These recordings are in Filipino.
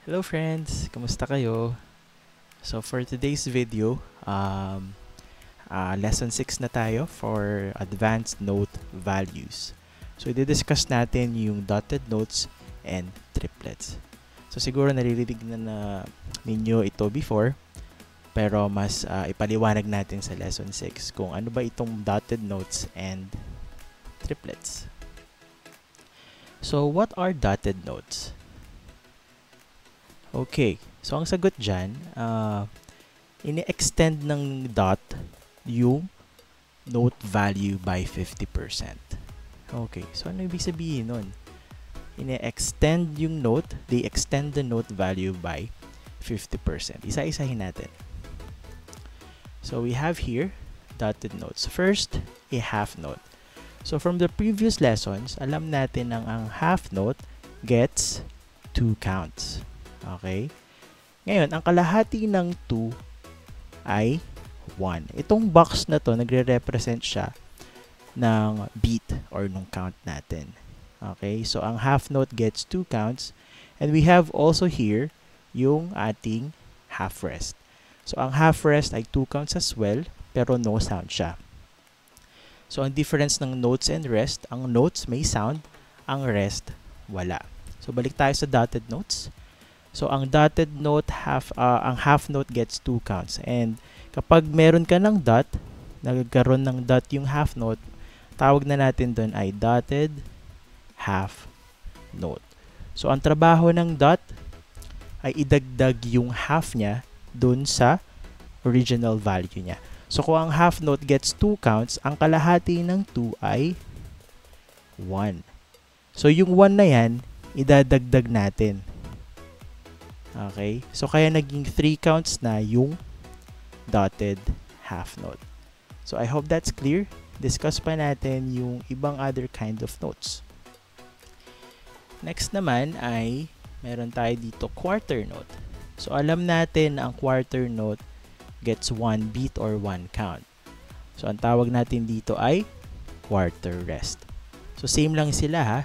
Hello friends! Kamusta kayo? So for today's video, lesson 6 na tayo for advanced note values. So i-discuss natin yung dotted notes and triplets. So siguro naririnig na ninyo ito before, pero mas ipaliwanag natin sa lesson 6 kung ano ba itong dotted notes and triplets. So what are dotted notes? Okay, so ang sagot dyan, ini-extend ng dot yung note value by 50%. Okay, so ano ibig sabihin nun? Ini-extend yung note, they extend the note value by 50%. Isa-isahin natin. So we have here dotted notes. First, a half note. So from the previous lessons, alam natin ang half note gets 2 counts. Okay? Ngayon, ang kalahati ng 2 ay 1. Itong box na to, nagre-represent siya ng beat or nung count natin. Okay? So, ang half note gets 2 counts. And we have also here yung ating half rest. So, ang half rest ay 2 counts as well, pero no sound siya. So, ang difference ng notes and rest, ang notes may sound, ang rest wala. So, balik tayo sa dotted notes. So, ang dotted note, ang half note gets 2 counts. And kapag meron ka ng dot, nagkaroon ng dot yung half note, tawag na natin doon ay dotted half note. So, ang trabaho ng dot ay idagdag yung half niya doon sa original value niya. So, kung ang half note gets 2 counts, ang kalahati ng 2 ay 1. So, yung 1 na yan, idadagdag natin. Okay? So, kaya naging 3 counts na yung dotted half note. So, I hope that's clear. Discuss pa natin yung ibang other kind of notes. Next naman ay meron tayo dito quarter note. So, alam natin ang quarter note gets 1 beat or 1 count. So, ang tawag natin dito ay quarter rest. So, same lang sila ha.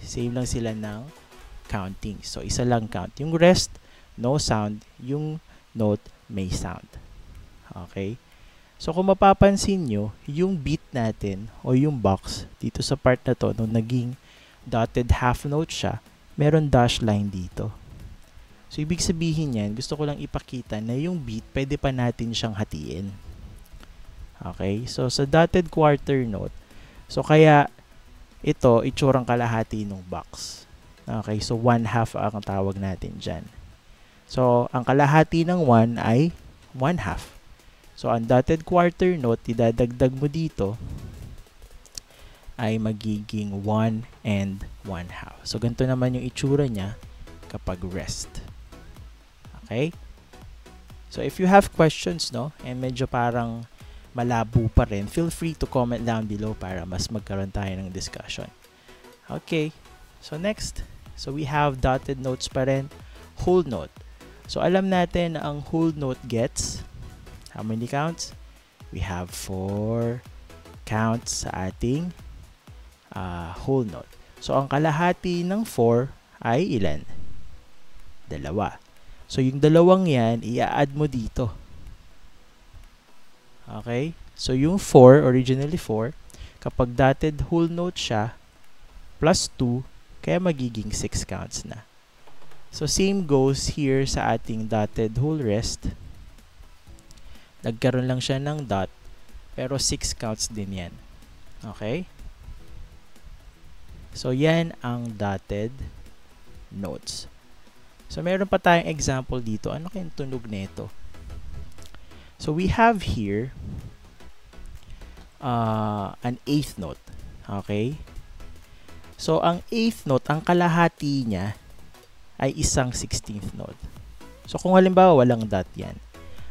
Same lang sila ng counting. So, isa lang count. Yung rest, no sound, yung note may sound. Okay? So, kung mapapansin nyo, yung beat natin o yung box dito sa part na to, nung naging dotted half note siya, meron dash line dito. So, ibig sabihin yan, gusto ko lang ipakita na yung beat, pwede pa natin siyang hatiin. Okay? So, sa dotted quarter note, so kaya ito, itsurang kalahati ng box. Okay? So, 1/2 ang tawag natin dyan. So, ang kalahati ng 1 ay 1/2. So, ang dotted quarter note, idadagdag mo dito, ay magiging 1 and 1/2. So, ganito naman yung itsura niya kapag rest. Okay? So, if you have questions, no, and medyo parang malabo pa rin, feel free to comment down below para mas magkaroon tayo ng discussion. Okay. So, next. So, we have dotted notes pa rin, whole note. So, alam natin ang whole note gets how many counts? We have 4 counts sa ating whole note. So, ang kalahati ng 4 ay ilan? 2. So, yung dalawang yan, i-add mo dito. Okay? So, yung 4, originally 4, kapag dotted whole note siya, plus 2, kaya magiging 6 counts na. So, same goes here sa ating dotted whole rest. Nagkaroon lang siya ng dot, pero 6 counts din yan. Okay? So, yan ang dotted notes. So, meron pa tayong example dito. Ano kayong tunog nito? So, we have here an 8th note. Okay? So, ang 8th note, ang kalahati niya ay isang 16th note. So, kung halimbawa walang dot yan,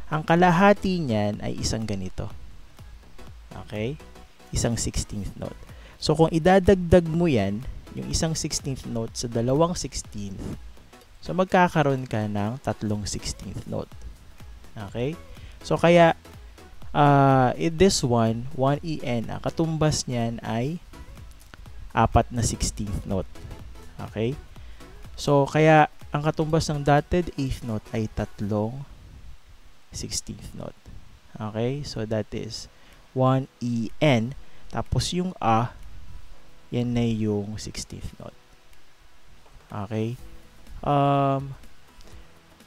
ang kalahati niyan ay isang ganito. Okay? Isang 16th note. So, kung idadagdag mo yan, yung isang 16th note sa dalawang 16th, so magkakaroon ka ng tatlong 16th note. Okay? So, kaya, in this one, 1EN, ang katumbas niyan ay 4 na 16th note. Okay? So, kaya ang katumbas ng dotted 8th note ay tatlong 16th note. Okay? So, that is 1 E, N. Tapos yung A, yan na yung 16th note. Okay?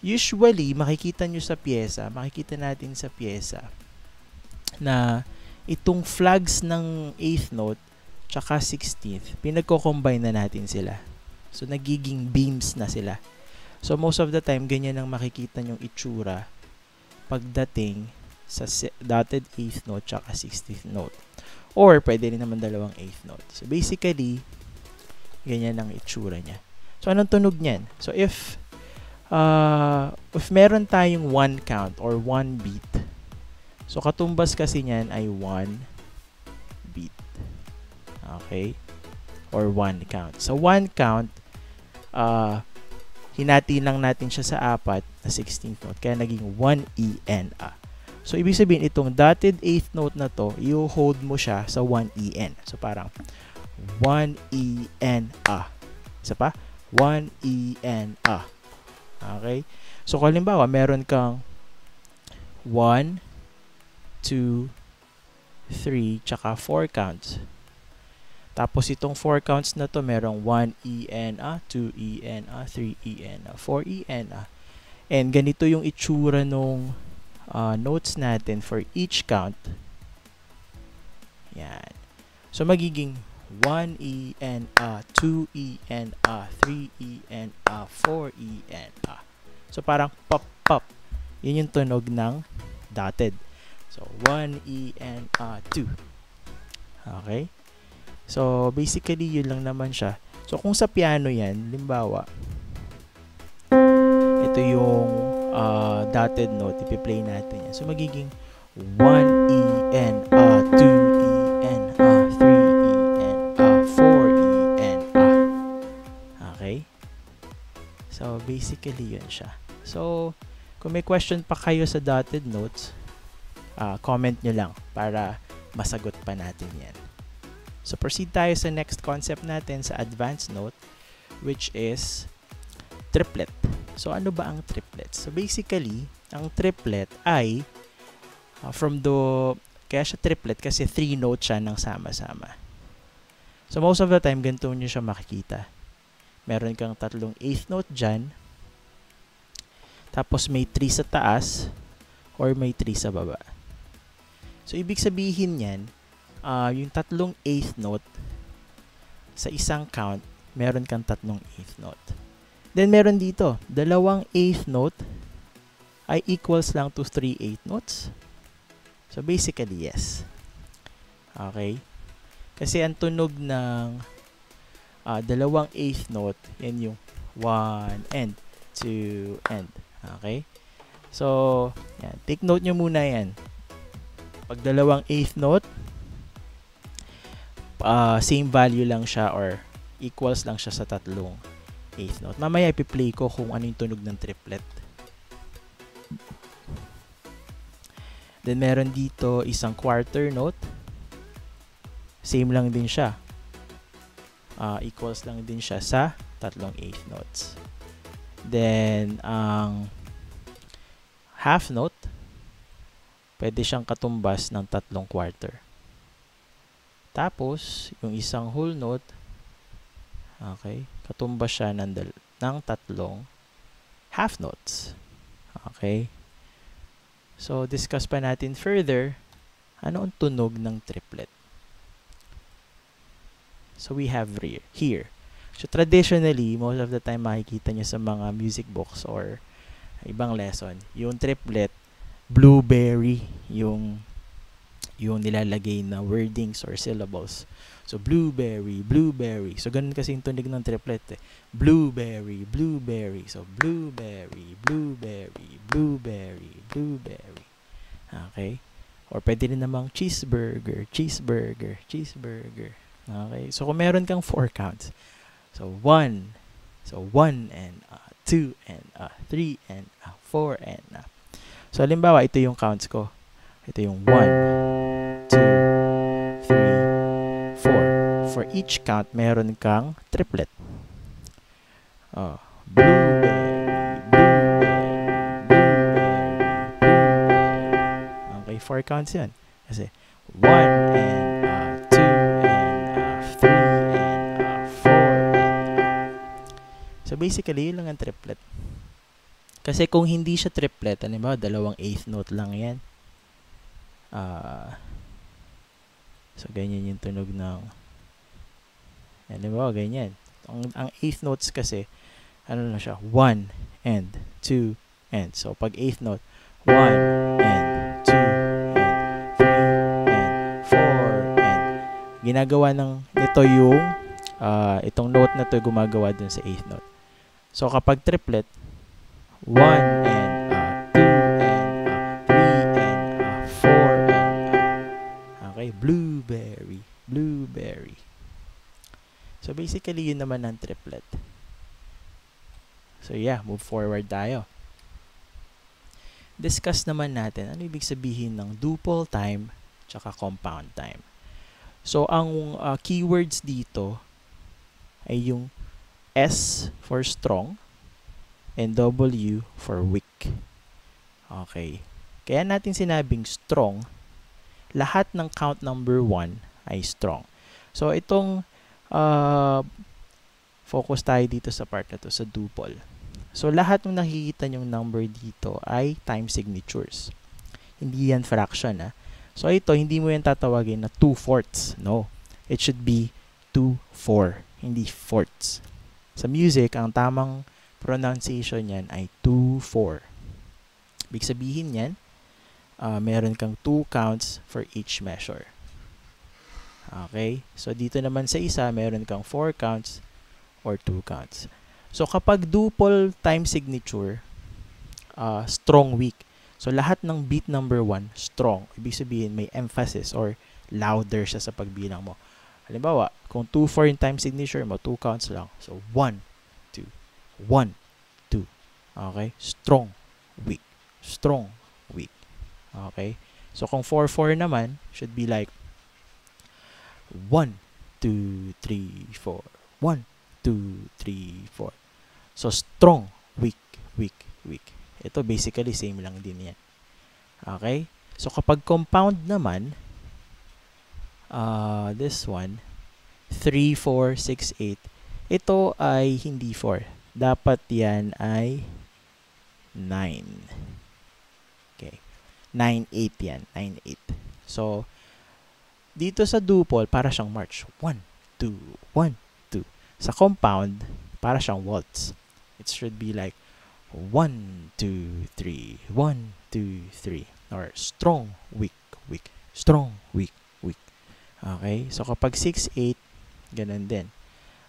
Usually, makikita natin sa pyesa na itong flags ng 8th note tsaka 16th, pinagko-combine na natin sila. So, nagiging beams na sila. So, most of the time, ganyan ang makikita nyong itsura pagdating sa dotted 8th note tsaka 16th note. Or, pwede rin naman dalawang 8th note. So, basically, ganyan ang itsura niya. So, anong tunog niyan? So, if meron tayong 1 count or 1 beat, so, katumbas kasi niyan ay 1 beat. Okay? Or 1 count. So, 1 count, hinati lang natin siya sa 4 na 16th note. Kaya naging 1 E, N, A. So, ibig sabihin, itong dotted 8th note na to, i-hold mo siya sa 1 E, N. So, parang 1 E, N, A. Isa pa? 1 E, N, A. Okay? So, kung halimbawa, meron kang 1, 2, 3, tsaka 4 counts. Tapos, itong 4 counts na to, merong 1 E, N, A, 2 E, N, A, 3 E, N, A, 4 E, N, A. And ganito yung itsura nung notes natin for each count. Yan. So, magiging 1 E, N, A, 2 E, N, A, 3 E, N, A, 4 E, N, A. So, parang pop, pop. Yun yung tunog ng dotted. So, 1 E, N, A, 2. Okay? So, basically, yun lang naman siya. So, kung sa piano yan, limbawa, ito yung dotted note, ipi-play natin yan. So, magiging 1 E, N, A, 2 E, N, A, 3 E, N, A, 4 E, N, A. Okay? So, basically, yun siya. So, kung may question pa kayo sa dotted notes, comment nyo lang para masagot pa natin yan. So, proceed tayo sa next concept natin sa advanced note, which is triplet. So, ano ba ang triplet? So, basically, ang triplet ay kaya siya triplet kasi 3 notes siya ng sama-sama. So, most of the time, ganito nyo siya makikita. Meron kang tatlong 8th note dyan, tapos may 3 sa taas, or may 3 sa baba. So, ibig sabihin yan, yung tatlong 8th note, sa isang count, meron kang tatlong 8th note. Then, meron dito, dalawang 8th note ay equals lang to 3 8th notes. So, basically, yes. Okay? Kasi ang tunog ng dalawang 8th note, yan yung 1 and 2 and. Okay? So, yan. Take note nyo muna yan. Pag dalawang 8th note, same value lang siya or equals lang siya sa tatlong 8th note. Mamaya ipi-play ko kung ano yung tunog ng triplet. Then meron dito isang quarter note. Same lang din siya. Equals lang din siya sa tatlong 8th notes. Then ang half note, pwede siyang katumbas ng tatlong quarter. Tapos yung isang whole note, okay, katumbas siya ng tatlong half notes. Okay? So, discuss pa natin further, ano ang tunog ng triplet. So, we have here. So, traditionally, most of the time makikita nyo sa mga music books or ibang lesson, yung triplet, blueberry, yung nilalagay na wordings or syllables. So, blueberry, blueberry. So, ganun kasi yung tunog ng triplet eh. Blueberry, blueberry. So, blueberry, blueberry, blueberry, blueberry. Okay? Or pwede rin namang cheeseburger, cheeseburger, cheeseburger. Okay? So, kung meron kang 4 counts. So, 1. So, 1 and 2 and 3 and 4 and So, halimbawa, ito yung counts ko. Ito yung 1, 2, 3, 4. For each count, meron kang triplet. Blueberry, counts yun. Kasi 1 and 2 and 3 and 4 and so basically, yun lang ang triplet. Kasi kung hindi siya triplet, ano ba, dalawang eighth note lang yan. So, ganyan yung tunog ng ano ba, ganyan. Ang eighth notes kasi, ano na siya, 1 and 2 and. So, pag eighth note, 1 and 2 and 3 and 4 and. Ginagawa nito yung itong note na to gumagawa dun sa eighth note. So, kapag triplet, 1 and 2 and 3 and 4 and okay, blueberry. So, basically, yun naman ang triplet. So, yeah, move forward tayo. Discuss naman natin ano ibig sabihin ng duple time tsaka compound time. So, ang keywords dito ay yung S for strong and W for weak. Okay. Kaya natin sinabing strong, lahat ng count number 1 ay strong. So, itong focus tayo dito sa part na to, sa duple. So, lahat ng nakikita nyong number dito ay time signatures. Hindi yan fraction, So, ito, hindi mo yan tatawagin na 2/4. No. It should be 2/4, hindi fourths. Sa music, ang tamang pronunciation yan ay 2/4. Ibig sabihin yan, meron kang 2 counts for each measure. Okay? So, dito naman sa isa, meron kang 4 counts or 2 counts. So, kapag duple time signature, strong, weak. So, lahat ng beat number 1, strong. Ibig sabihin, may emphasis or louder siya sa pagbilang mo. Halimbawa, kung 2/4 yung time signature mo, 2 counts lang. So, 1, 2, 1, 2. Okay? Strong, weak. Strong, weak. Okay? So, kung 4/4 naman, should be like 1, 2, 3, 4. 1, 2, 3, 4. So, strong, weak, weak, weak. Ito, basically, same lang din yan. Okay? So, kapag compound naman, this one, 3, 4, 6, 8. Ito ay hindi 4. Dapat yan ay 9. Okay. 9, 8 yan. 9, 8. So, dito sa duple, para siyang march. 1, 2, 1, 2. Sa compound, para siyang waltz. It should be like 1, 2, 3. 1, 2, 3. Or strong, weak, weak. Strong, weak, weak. Okay? So, kapag 6, 8, ganun din.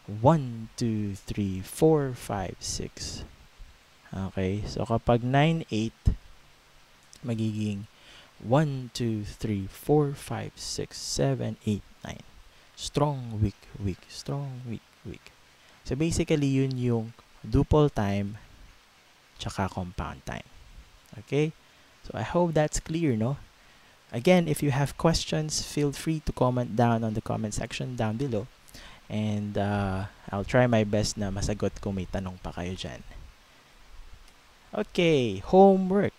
1, 2, 3, 4, 5, 6. Okay? So, kapag 9, 8, magiging 1, 2, 3, 4, 5, 6, 7, 8, 9. Strong, weak, weak. Strong, weak, weak. So, basically, yun yung duple time tsaka compound time. Okay? So, I hope that's clear, no? Again, if you have questions, feel free to comment down on the comment section down below. And I'll try my best na masagot kung may tanong pa kayo dyan. Okay, homework.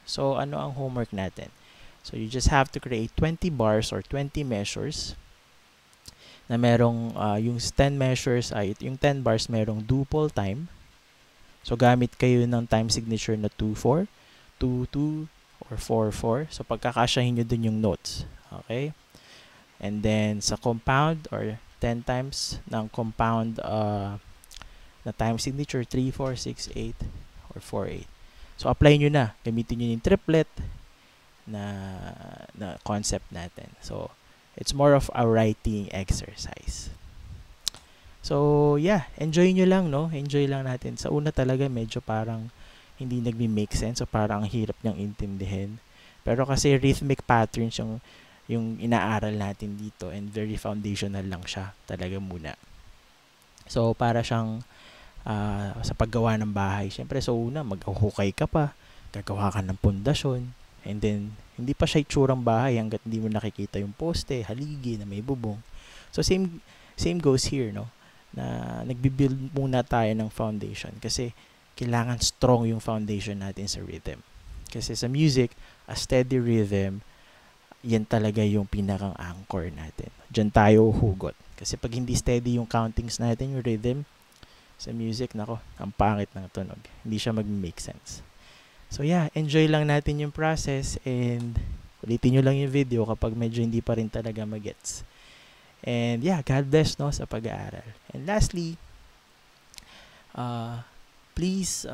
So, ano ang homework natin? So, you just have to create 20 bars or 20 measures na merong, yung 10 measures ay, yung 10 bars merong duple time. So, gamit kayo ng time signature na 2/4, 2/2, or 4/4. So, pagkakasyahin nyo dun yung notes. Okay? And then, sa compound, or 10 times ng compound na time signature, 3, 4, 6, 8, or 4, 8. So, apply nyo na. Gamitin nyo yung triplet na concept natin. So, it's more of a writing exercise. So, yeah. Enjoy nyo lang, no? Enjoy lang natin. Sa una talaga, medyo parang hindi nagmi-make sense. So, parang ang hirap niyang intindihin. Pero kasi rhythmic patterns yung inaaral natin dito. And very foundational lang siya talaga muna. So, para siyang sa paggawa ng bahay. Siyempre, sa una, mag-hukay ka pa. Gagawa ka ng pundasyon. And then, hindi pa siya itsurang bahay hanggat hindi mo nakikita yung poste, haligi na may bubong. So, same goes here, no? Na nagbi-build muna tayo ng foundation kasi kailangan strong yung foundation natin sa rhythm. Kasi sa music, a steady rhythm yan talaga yung pinakang anchor natin. Diyan tayo hugot. Kasi pag hindi steady yung countings natin, yung rhythm sa music, nako, ang pangit ng tunog. Hindi siya mag-make sense. So yeah, enjoy lang natin yung process and ulitin nyo lang yung video kapag medyo hindi pa rin talaga magets. And yeah, God bless no sa pag-aaral. And lastly, please,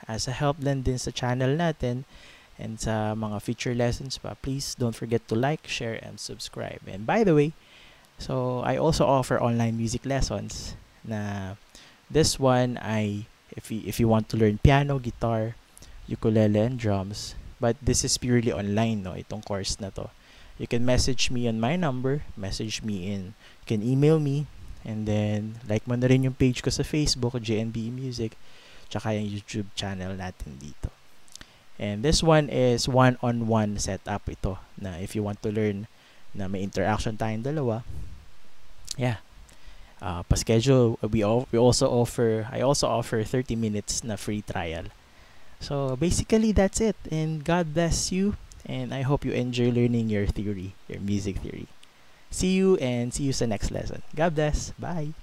as a help lang din sa channel natin and sa mga future lessons pa, please don't forget to like, share, and subscribe. And by the way, so I also offer online music lessons na this one I if you want to learn piano, guitar, ukulele, and drums, but this is purely online no itong course na to. You can message me on my number, you can email me, and then like mo na rin yung page ko sa Facebook, JNB Music, tsaka yung YouTube channel natin dito. And this one is one-on-one setup ito na if you want to learn na may interaction tayong dalawa. Yeah. Pa-schedule, I also offer 30 minutes na free trial. So basically that's it, and God bless you, and I hope you enjoy learning your music theory. See you sa next lesson. God bless. Bye.